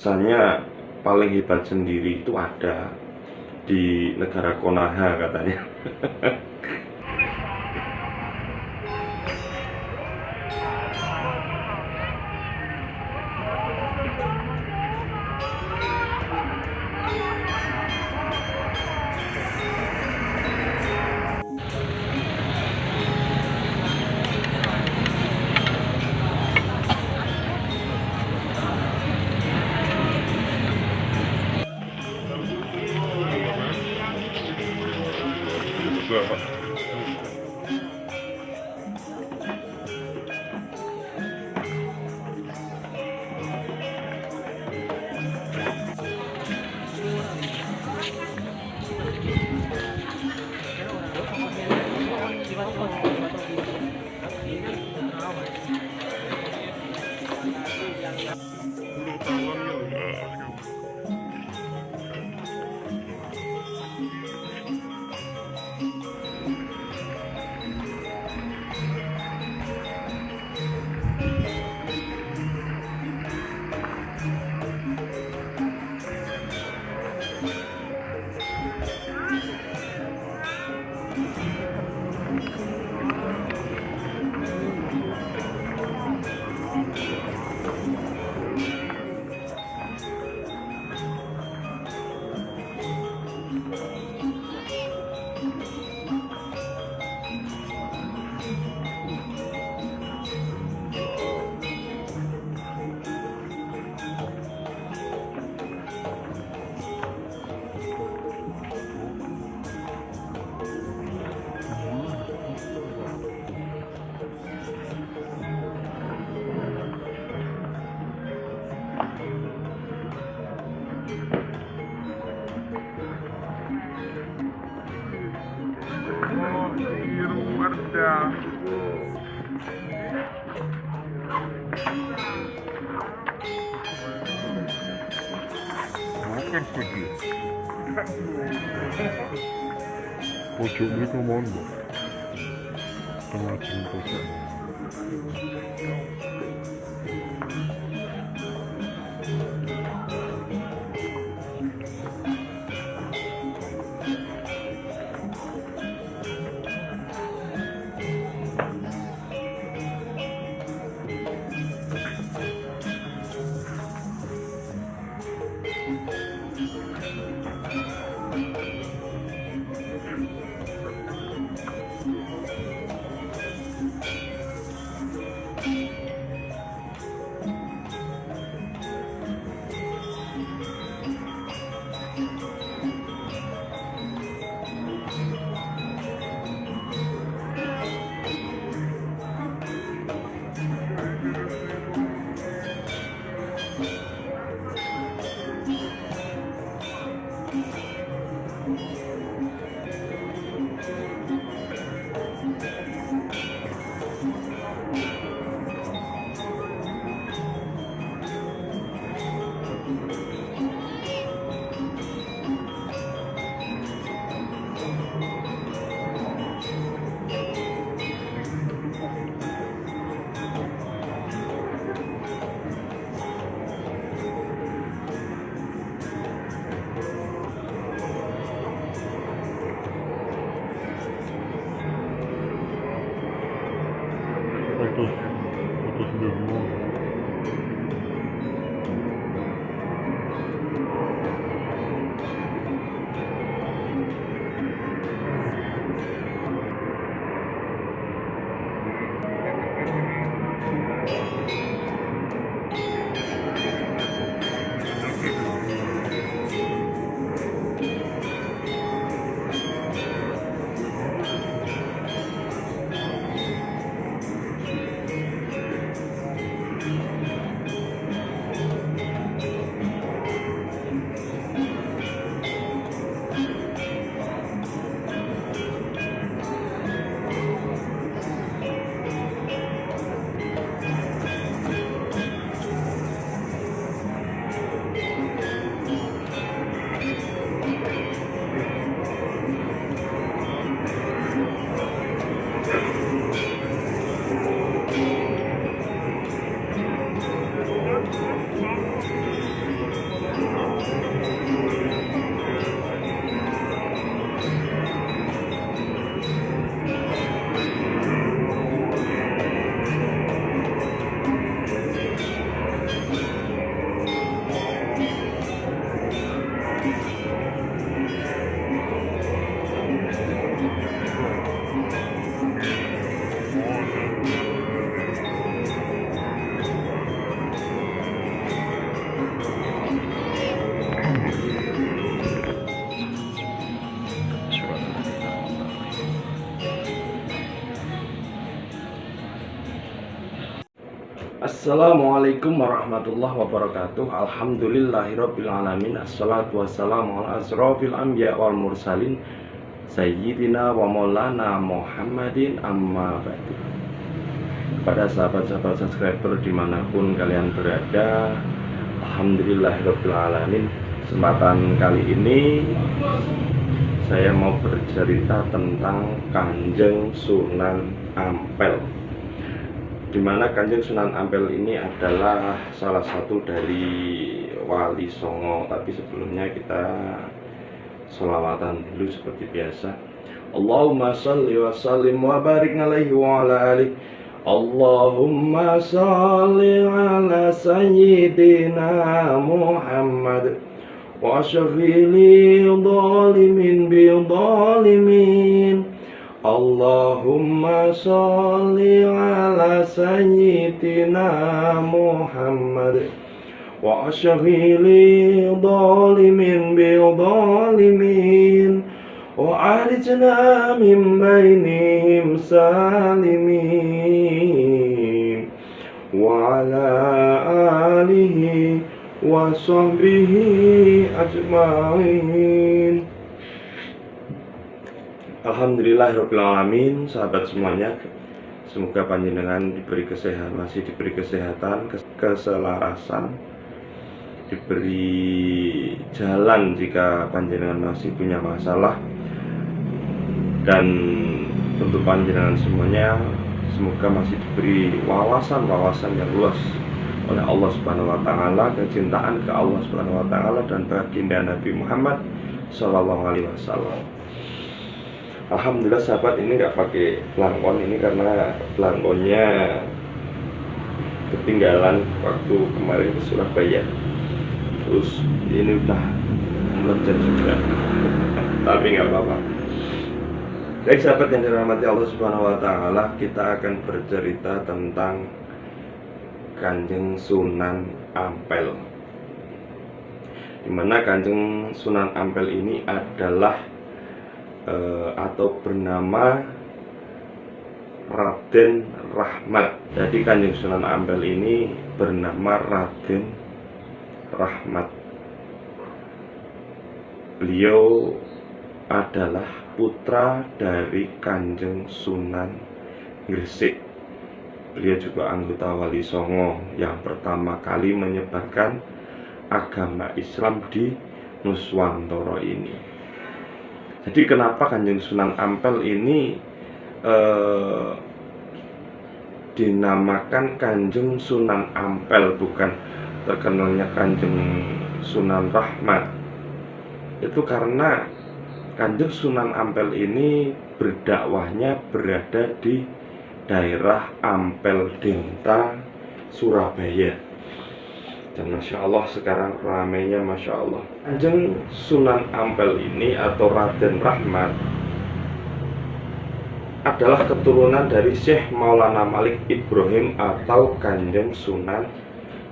Katanya paling hebat sendiri itu ada di negara Konoha katanya. Makan sedih. Pojok itu mondo. Tengah pojok. Assalamualaikum warahmatullahi wabarakatuh. Alhamdulillahirabbil alamin. Assalatu wassalamu ala asrofil anbiya wal mursalin sayyidina wa maulana Muhammadin amma ba'du. Kepada sahabat-sahabat subscriber dimanapun kalian berada, alhamdulillahirabbil alamin. Kesempatan kali ini saya mau bercerita tentang Kanjeng Sunan Ampel, di mana Kanjeng Sunan Ampel ini adalah salah satu dari Wali Songo. Tapi sebelumnya kita sholawatan dulu seperti biasa. Allahumma sholli wa sallim wa barik alaihi wa ala alihi. Allahumma sholli ala sayyidina Muhammad wa syafili dhalimin bi dhalimin. Allahumma sholli ala sayyidina Muhammad wa asyghili dhalimin bi dhalimin wa arijna min bainihim salimin wa ala alihi wa sahbihi ajma'in. Alhamdulillahirrahmanirrahim. Sahabat semuanya, semoga panjenengan diberi kesehatan, masih diberi kesehatan, keselarasan, diberi jalan jika panjenengan masih punya masalah. Dan untuk panjenengan semuanya, semoga masih diberi wawasan-wawasan yang luas oleh Allah Subhanahu wa taala, kecintaan ke Allah Subhanahu wa taala dan baginda Nabi Muhammad sallallahu alaihi wasallam. Alhamdulillah sahabat, ini nggak pakai pelangkon ini karena pelangkonnya ketinggalan waktu kemarin ke Surabaya. Terus ini udah melenceng juga, tapi nggak apa-apa. Baik sahabat yang dirahmati Allah Subhanahu wa taala, kita akan bercerita tentang Kanjeng Sunan Ampel, dimana Kanjeng Sunan Ampel ini adalah atau bernama Raden Rahmat. Jadi Kanjeng Sunan Ampel ini bernama Raden Rahmat. Beliau adalah putra dari Kanjeng Sunan Gresik. Beliau juga anggota Wali Songo yang pertama kali menyebarkan agama Islam di Nuswantara ini. Jadi kenapa Kanjeng Sunan Ampel ini dinamakan Kanjeng Sunan Ampel, bukan terkenalnya Kanjeng Sunan Rahmat? Itu karena Kanjeng Sunan Ampel ini berdakwahnya berada di daerah Ampel Denta, Surabaya. Dan Masya Allah sekarang ramainya Masya Allah. Kanjeng Sunan Ampel ini atau Raden Rahmat adalah keturunan dari Syekh Maulana Malik Ibrahim atau Kanjeng Sunan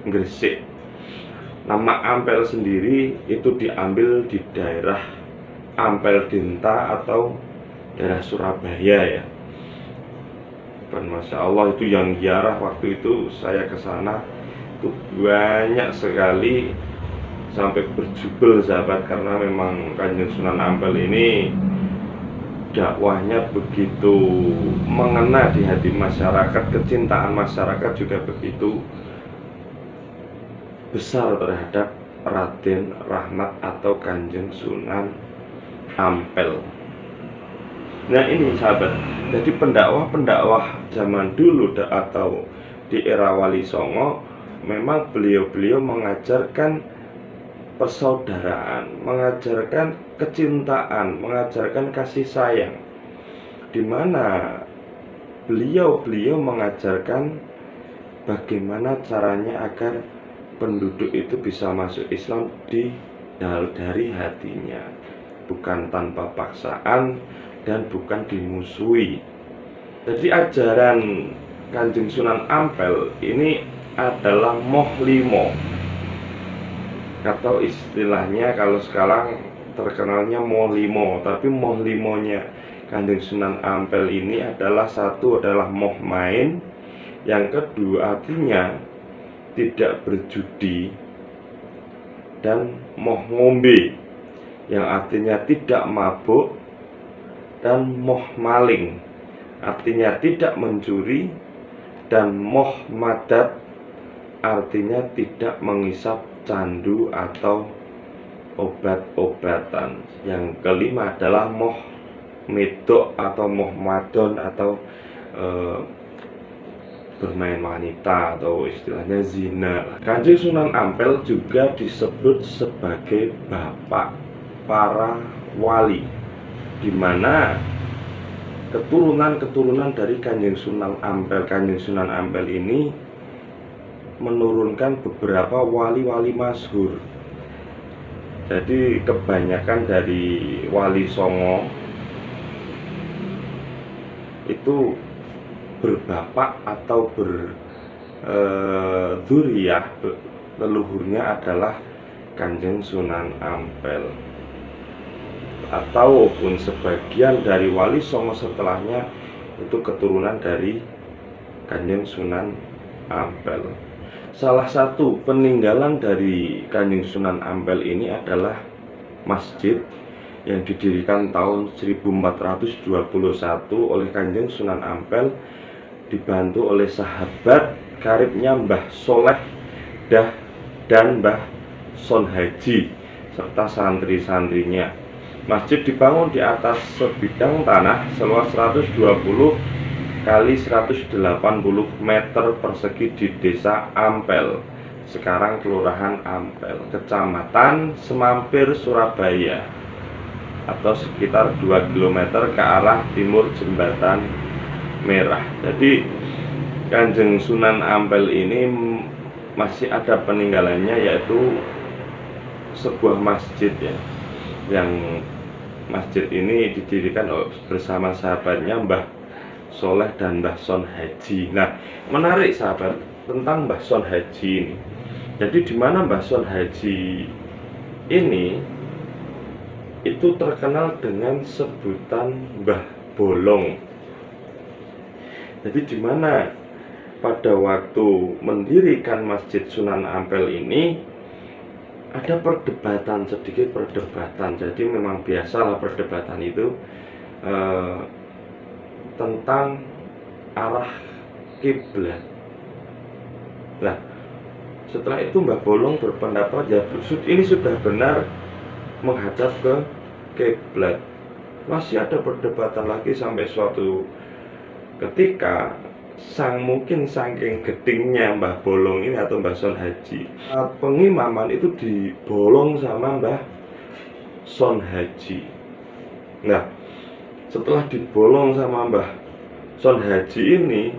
Gresik. Nama Ampel sendiri itu diambil di daerah Ampel Denta atau daerah Surabaya ya. Dan Masya Allah itu yang ziarah waktu itu saya ke sana itu banyak sekali, sampai berjubel sahabat, karena memang Kanjeng Sunan Ampel ini dakwahnya begitu mengena di hati masyarakat, kecintaan masyarakat juga begitu besar terhadap Raden Rahmat atau Kanjeng Sunan Ampel. Nah ini sahabat, jadi pendakwah zaman dulu atau di era Wali Songo, memang beliau-beliau mengajarkan persaudaraan, mengajarkan kecintaan, mengajarkan kasih sayang, di mana beliau-beliau mengajarkan bagaimana caranya agar penduduk itu bisa masuk Islam dari hatinya, bukan tanpa paksaan dan bukan dimusuhi. Jadi ajaran Kanjeng Sunan Ampel ini adalah moh limo, atau istilahnya kalau sekarang terkenalnya moh limo. Tapi moh limonya Kanjeng Sunan Ampel ini adalah, satu adalah moh main, yang kedua artinya tidak berjudi, dan moh ngombe, yang artinya tidak mabuk, dan moh maling, artinya tidak mencuri, dan moh madat, artinya tidak menghisap candu atau obat-obatan. Yang kelima adalah moh medok atau moh madon atau bermain wanita atau istilahnya zina. Kanjeng Sunan Ampel juga disebut sebagai bapak para wali, di mana keturunan dari Kanjeng Sunan Ampel ini menurunkan beberapa wali-wali masyhur. Jadi kebanyakan dari wali songo itu berbapak atau berzuriyah, leluhurnya adalah Kanjeng Sunan Ampel, ataupun sebagian dari wali songo setelahnya itu keturunan dari Kanjeng Sunan Ampel. Salah satu peninggalan dari Kanjeng Sunan Ampel ini adalah masjid yang didirikan tahun 1421 oleh Kanjeng Sunan Ampel, dibantu oleh sahabat karibnya Mbah Soleh dan Mbah Son Haji serta santri-santrinya. Masjid dibangun di atas sebidang tanah seluas 120 kali 180 meter persegi di Desa Ampel, sekarang Kelurahan Ampel, Kecamatan Semampir, Surabaya, atau sekitar 2 km ke arah timur Jembatan Merah. Jadi Kanjeng Sunan Ampel ini masih ada peninggalannya, yaitu sebuah masjid ya, yang masjid ini didirikan bersama sahabatnya Mbah Soleh dan Mbah Son Haji. Nah, menarik sahabat tentang Mbah Son Haji ini. Jadi di mana Mbah Son Haji ini itu terkenal dengan sebutan Mbah Bolong. Jadi di mana pada waktu mendirikan Masjid Sunan Ampel ini ada sedikit perdebatan. Jadi memang biasalah perdebatan itu tentang arah kiblat. Nah, setelah itu Mbah Bolong berpendapat ya ini sudah benar menghadap ke kiblat. Masih ada perdebatan lagi sampai suatu ketika mungkin saking gedingnya Mbah Bolong ini atau Mbah Son Haji, pengimaman itu dibolong sama Mbah Son Haji. Nah, setelah dibolong sama Mbah Son Haji ini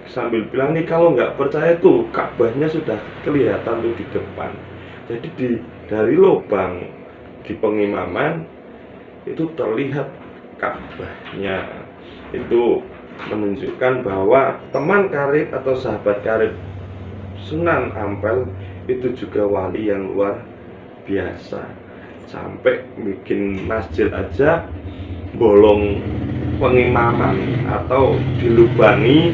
sambil bilang nih, kalau nggak percaya tuh Ka'bahnya sudah kelihatan tuh di depan. Jadi dari lubang di pengimaman itu terlihat Ka'bahnya. Itu menunjukkan bahwa teman karib atau sahabat karib Sunan Ampel itu juga wali yang luar biasa, sampai bikin masjid aja bolong pengimaman atau dilubangi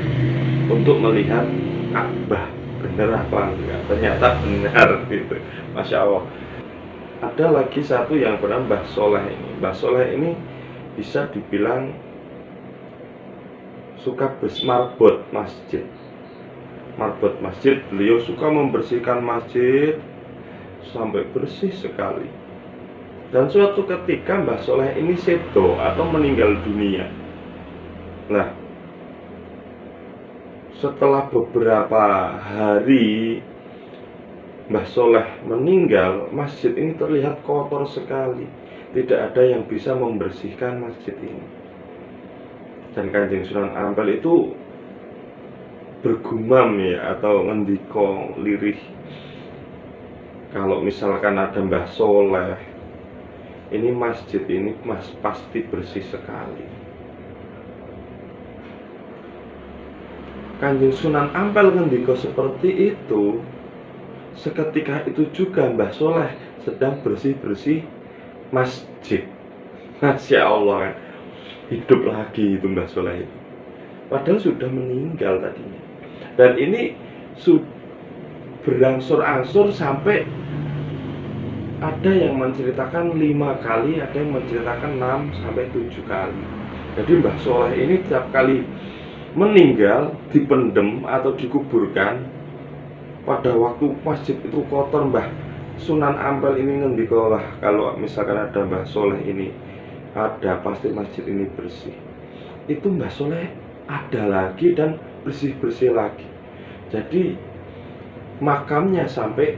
untuk melihat Ka'bah bener apa enggak. Ternyata benar gitu, Masya Allah. Ada lagi satu yang bernama Mbah Soleh ini. Mbah Soleh ini bisa dibilang suka marbot masjid. Beliau suka membersihkan masjid sampai bersih sekali. Dan suatu ketika Mbah Soleh ini sedo atau meninggal dunia. Nah, setelah beberapa hari Mbah Soleh meninggal, masjid ini terlihat kotor sekali. Tidak ada yang bisa membersihkan masjid ini. Dan Kanjeng Sunan Ampel itu bergumam ya, atau ngendiko lirih, kalau misalkan ada Mbah Soleh, ini masjid ini pasti bersih sekali. Kanjeng Sunan Ampel ngendiko seperti itu, seketika itu juga Mbah Soleh sedang bersih-bersih masjid. Masya Allah, hidup lagi itu Mbah Soleh itu. Padahal sudah meninggal tadinya. Dan ini berangsur-angsur sampai ada yang menceritakan 5 kali, ada yang menceritakan 6 sampai 7 kali. Jadi Mbah Soleh ini tiap kali meninggal dipendem atau dikuburkan pada waktu masjid itu kotor, Mbah Sunan Ampel ini ngendika, kalau misalkan ada Mbah Soleh ini ada, pasti masjid ini bersih. Itu Mbah Soleh ada lagi dan bersih-bersih lagi. Jadi makamnya sampai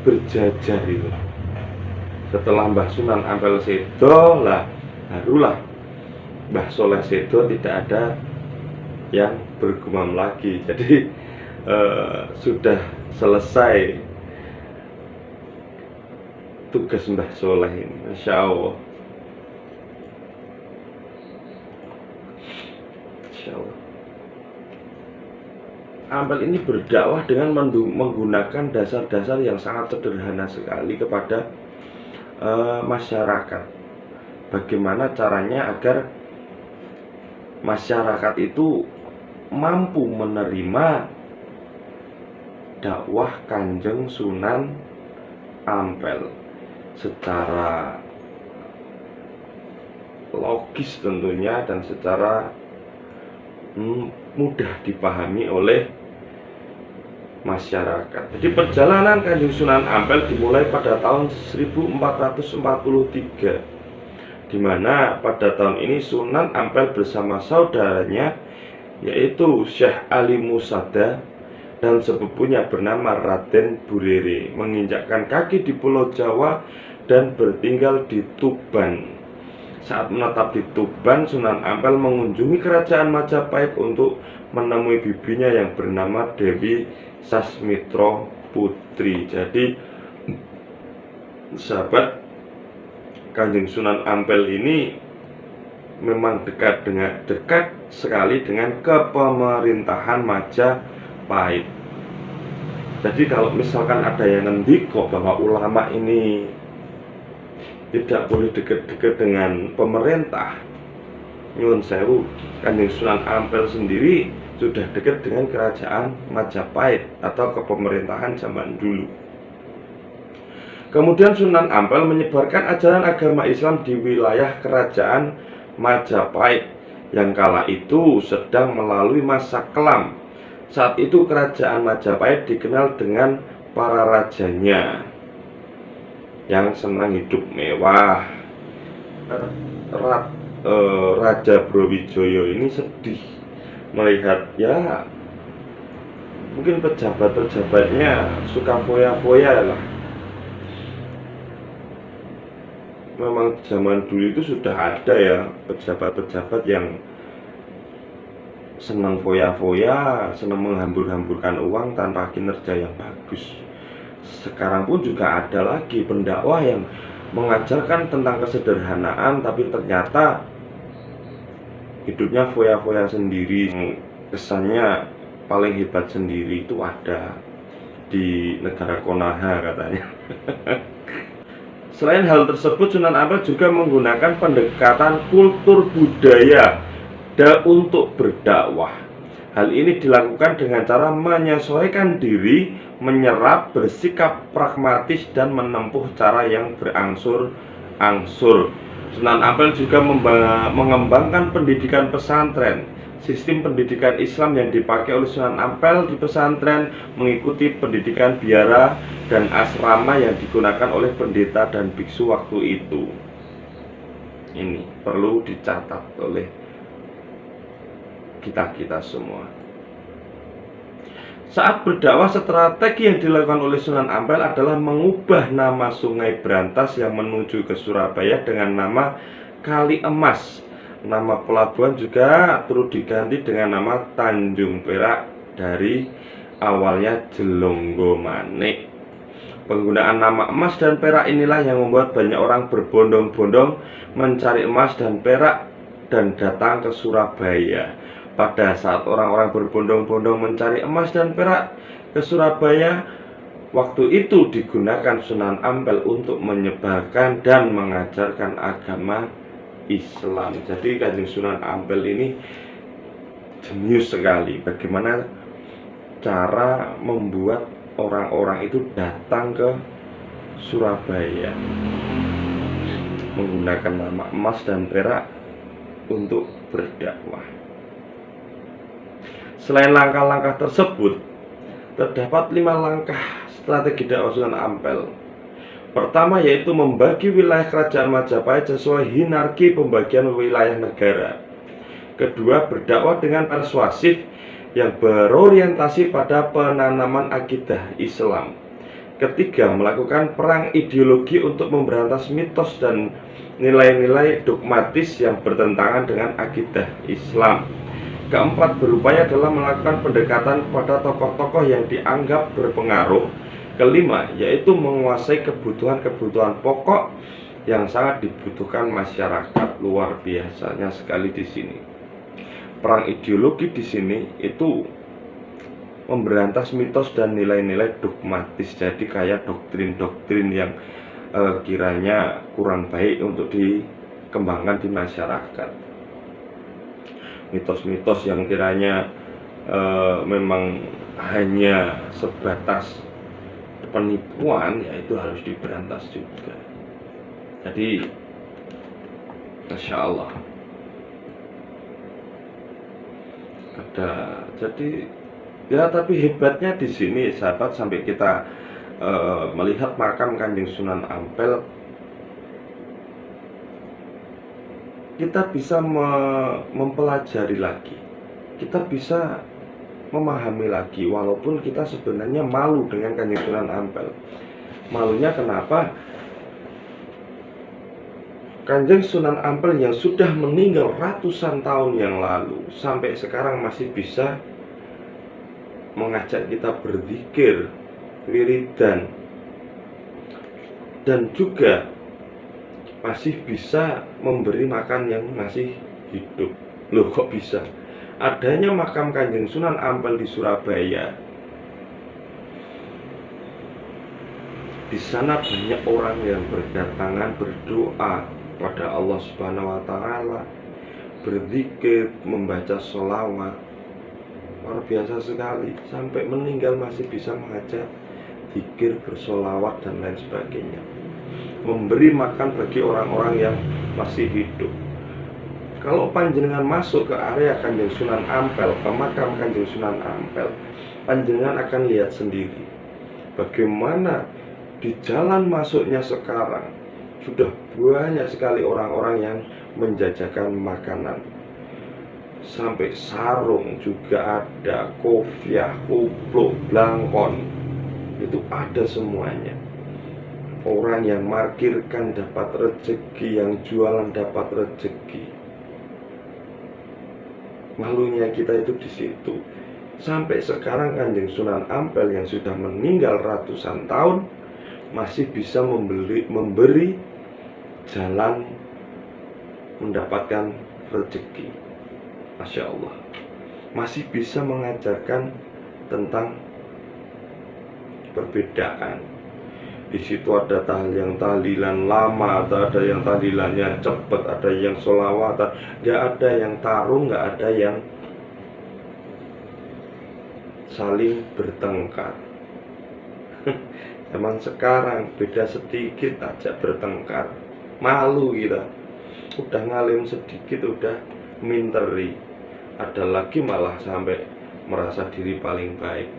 berjajar itu. Setelah Mbah Sunan Ampel sedo lah, barulah Mbah Soleh sedo, tidak ada yang bergumam lagi. Jadi sudah selesai tugas Mbah Soleh ini, Masya Allah. Masya Allah. Ampel ini berdakwah dengan menggunakan dasar-dasar yang sangat sederhana sekali kepada masyarakat. Bagaimana caranya agar masyarakat itu mampu menerima dakwah Kanjeng Sunan Ampel secara logis tentunya, dan secara mudah dipahami oleh masyarakat. Jadi perjalanan Kanjeng Sunan Ampel dimulai pada tahun 1443, di mana pada tahun ini Sunan Ampel bersama saudaranya yaitu Syekh Ali Musada dan sepupunya bernama Raden Burere menginjakkan kaki di Pulau Jawa dan bertinggal di Tuban. Saat menetap di Tuban, Sunan Ampel mengunjungi kerajaan Majapahit untuk menemui bibinya yang bernama Dewi Sasmitro Putri. Jadi sahabat, Kanjeng Sunan Ampel ini memang dekat sekali dengan kepemerintahan Majapahit. Jadi kalau misalkan ada yang ngendiko bahwa ulama ini tidak boleh dekat-dekat dengan pemerintah, nyuwun sewu, Kanjeng Sunan Ampel sendiri sudah dekat dengan kerajaan Majapahit atau kepemerintahan zaman dulu. Kemudian Sunan Ampel menyebarkan ajaran agama Islam di wilayah kerajaan Majapahit yang kala itu sedang melalui masa kelam. Saat itu kerajaan Majapahit dikenal dengan para rajanya yang senang hidup mewah. Raja Brawijaya ini sedih melihat, ya mungkin pejabat-pejabatnya suka foya-foya lah. Memang zaman dulu itu sudah ada ya pejabat-pejabat yang senang foya-foya, senang menghambur-hamburkan uang tanpa kinerja yang bagus. Sekarang pun juga ada lagi pendakwah yang mengajarkan tentang kesederhanaan, tapi ternyata hidupnya foya-foya sendiri. Kesannya paling hebat sendiri itu ada di negara Konoha katanya. Selain hal tersebut, Sunan Ampel juga menggunakan pendekatan kultur budaya untuk berdakwah. Hal ini dilakukan dengan cara menyesuaikan diri, menyerap, bersikap pragmatis, dan menempuh cara yang berangsur-angsur. Sunan Ampel juga mengembangkan pendidikan pesantren. Sistem pendidikan Islam yang dipakai oleh Sunan Ampel di pesantren mengikuti pendidikan biara dan asrama yang digunakan oleh pendeta dan biksu waktu itu. Ini perlu dicatat oleh kita semua. Saat berdakwah, strategi yang dilakukan oleh Sunan Ampel adalah mengubah nama Sungai Brantas yang menuju ke Surabaya dengan nama Kali Emas. Nama pelabuhan juga turut diganti dengan nama Tanjung Perak dari awalnya Jelonggo Manik. Penggunaan nama emas dan perak inilah yang membuat banyak orang berbondong-bondong mencari emas dan perak dan datang ke Surabaya. Pada saat orang-orang berbondong-bondong mencari emas dan perak ke Surabaya, waktu itu digunakan Sunan Ampel untuk menyebarkan dan mengajarkan agama Islam. Jadi Kanjeng Sunan Ampel ini jenius sekali bagaimana cara membuat orang-orang itu datang ke Surabaya menggunakan nama emas dan perak untuk berdakwah. Selain langkah-langkah tersebut, terdapat 5 langkah strategi dakwah Sunan Ampel. Pertama yaitu membagi wilayah kerajaan Majapahit sesuai hierarki pembagian wilayah negara. Kedua, berdakwah dengan persuasif yang berorientasi pada penanaman akidah Islam. Ketiga, melakukan perang ideologi untuk memberantas mitos dan nilai-nilai dogmatis yang bertentangan dengan akidah Islam. Keempat, berupaya dalam melakukan pendekatan pada tokoh-tokoh yang dianggap berpengaruh. Kelima, yaitu menguasai kebutuhan-kebutuhan pokok yang sangat dibutuhkan masyarakat. Luar biasanya sekali di sini. Perang ideologi di sini itu memberantas mitos dan nilai-nilai dogmatis. Jadi kayak doktrin-doktrin yang kiranya kurang baik untuk dikembangkan di masyarakat. Mitos-mitos yang kiranya memang hanya sebatas penipuan, yaitu harus diberantas juga. Jadi Masya Allah jadi ya, tapi hebatnya di sini sahabat, sampai kita melihat makam Kanjeng Sunan Ampel, kita bisa mempelajari lagi, kita bisa memahami lagi, walaupun kita sebenarnya malu dengan Kanjeng Sunan Ampel. Malunya kenapa? Kanjeng Sunan Ampel yang sudah meninggal ratusan tahun yang lalu sampai sekarang masih bisa mengajak kita berzikir, wiridan, dan juga masih bisa memberi makan yang masih hidup. Loh, kok bisa? Adanya makam Kanjeng Sunan Ampel di Surabaya. Di sana banyak orang yang berdatangan berdoa pada Allah Subhanahu wa Ta'ala, berzikir, membaca sholawat. Luar biasa sekali, sampai meninggal masih bisa mengajak zikir, bersolawat, dan lain sebagainya, memberi makan bagi orang-orang yang masih hidup. Kalau panjenengan masuk ke area Kanjeng Sunan Ampel, ke makam Kanjeng Sunan Ampel, panjenengan akan lihat sendiri bagaimana di jalan masuknya sekarang sudah banyak sekali orang-orang yang menjajakan makanan. Sampai sarung juga ada, kopiah, kupluk, blangkon, itu ada semuanya. Orang yang markirkan dapat rezeki, yang jualan dapat rezeki. Malunya kita itu di situ. Sampai sekarang Kanjeng Sunan Ampel yang sudah meninggal ratusan tahun masih bisa memberi jalan mendapatkan rezeki. Masya Allah, masih bisa mengajarkan tentang perbedaan. Di situ ada tahlilan lama, ada yang tahlilannya cepat, ada yang sholawatan, nggak ada yang tarung, nggak ada yang saling bertengkar. Zaman sekarang beda sedikit aja bertengkar, malu kita. Udah ngalim sedikit udah minteri, ada lagi malah sampai merasa diri paling baik.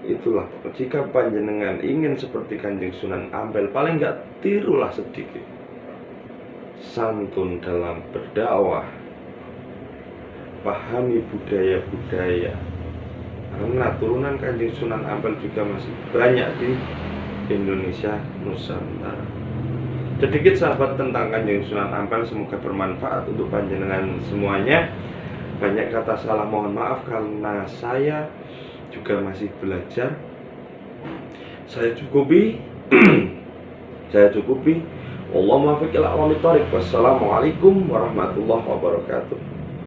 Itulah, jika panjenengan ingin seperti Kanjeng Sunan Ampel, paling nggak tirulah sedikit santun dalam berdakwah, pahami budaya-budaya, karena turunan Kanjeng Sunan Ampel juga masih banyak di Indonesia Nusantara. Sedikit sahabat tentang Kanjeng Sunan Ampel, semoga bermanfaat untuk panjenengan semuanya. Banyak kata salah mohon maaf karena saya juga masih belajar. Saya cukupi Allahumma fiqil a'wami thariq. Wassalamualaikum warahmatullahi wabarakatuh.